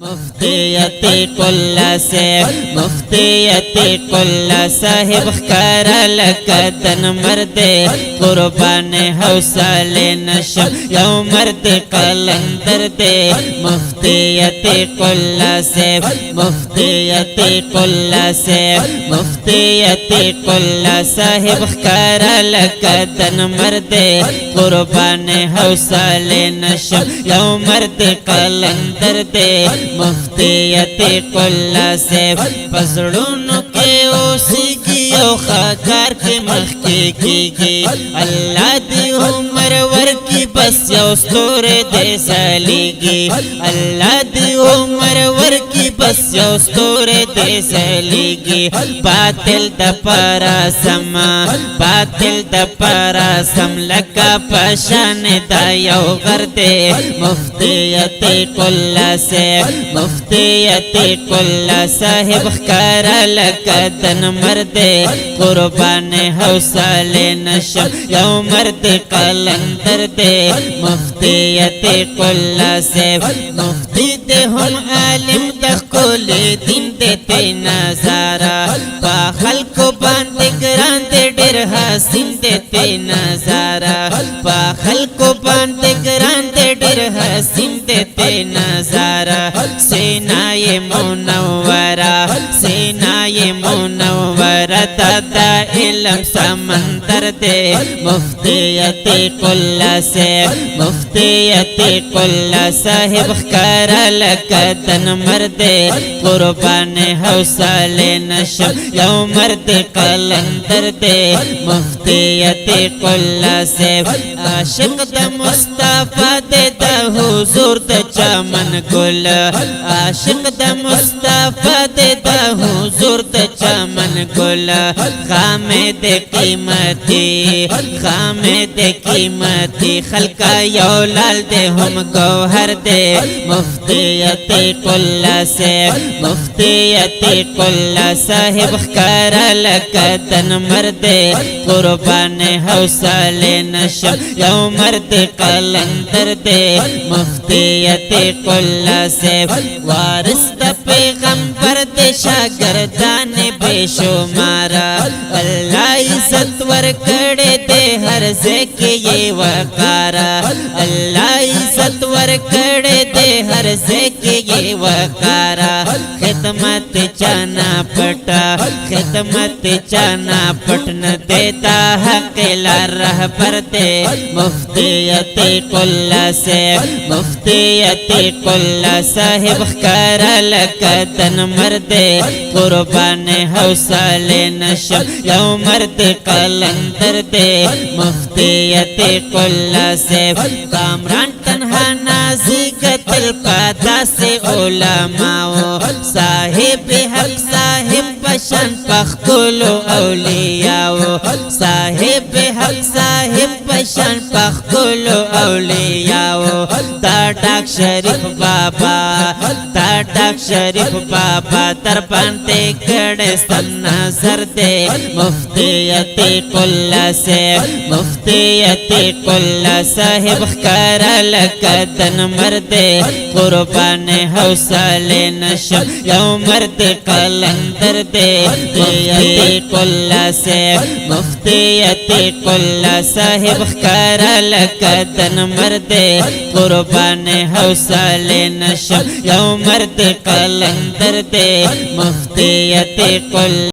مفتیت کل سے مفتیت کل صاحب خکار لکدن مرد قربان حوصل نشم یو مرد قلندر دے مفتیت کل سے مفتیت کل سے مفتیت کل صاحب خکار لکدن مرد قربان حوصل نشم یو مرد قلندر دے مفتیت کل سے پزړونو کې اوسېږي او خاکار کې مخکې کېږي الله دې عمر ورکړي بس یو ستوری دې ځلیږي الله دې عمر ورکړي بس یو ستوری دې ځلیږي باطل دپاره سما باطل دپاره سم لکه په شان دا یو غر دی مفتیت کل سے مفتیت کل صاحب خکار لکدن مرد قربان حوصل نشم یو مرد قلندر دے مفتیت کل سے مفتی دے ہم عالم دخل دین دیتے نظارہ پا خلق باندے گران دے ڈر حسین دیتے نظارہ پا خلق باندے گران دے ڈر حسین دیتے نظارہ سینائے منورہ سینائے منورہ دادا علم سمندر دے مفتیت کل سے مفتیت کل صاحب خکار لکدن مرد قربان حوصل نشم یو مرد قلندر دے مفتیت کل سے عاشق دا مصطفیٰ دے دا حضور دا چمن گل عاشق دا مصطفیٰ دے دا حضور دا چمن گل خامد قیمتی خامد قیمتی خلقا یو لال دے ہم گوہر دے مفتیت کل سے مفتیت کل صاحب خکار لکدن مرد قربان حوصل نشم یو مرد قلندر دے مفتیت کل سے وارث دا پیغمبر دے شاگردان بے شمارا اللہ عزت ورکڑے دے ہر ذکر یہ وقارا اللہ عزت ورکڑے دے ہر ذکر یہ وقارا خدمت چانا پٹا خدمت چانا پٹن دیتا حق لارہ پر دے مفتیت کل سے مفتیت کل صاحب خکار لکدن مرد قربان حوصل نشم یو مرد قلندر دے مفتیت کل سے کامران تنہا نازی قتل پادا سے علماء صاحب حق صاحب بشن پختلو اولیاء صاحب حق صاحب بشن پختلو اولیاء دا ڈاک شریف بابا دا ڈاک شریف بابا در باندے کڑے سن نظر دے مفتیت کل سے مفتیت کل صاحب خکار لکدن مرد قربان حوصل نشم یو مرد قلندر دے مفتیت کل سے مفتیت کل صاحب خکار لکدن مرد قربان حوصل نشم یو مرد قلندر دے مفتیت کل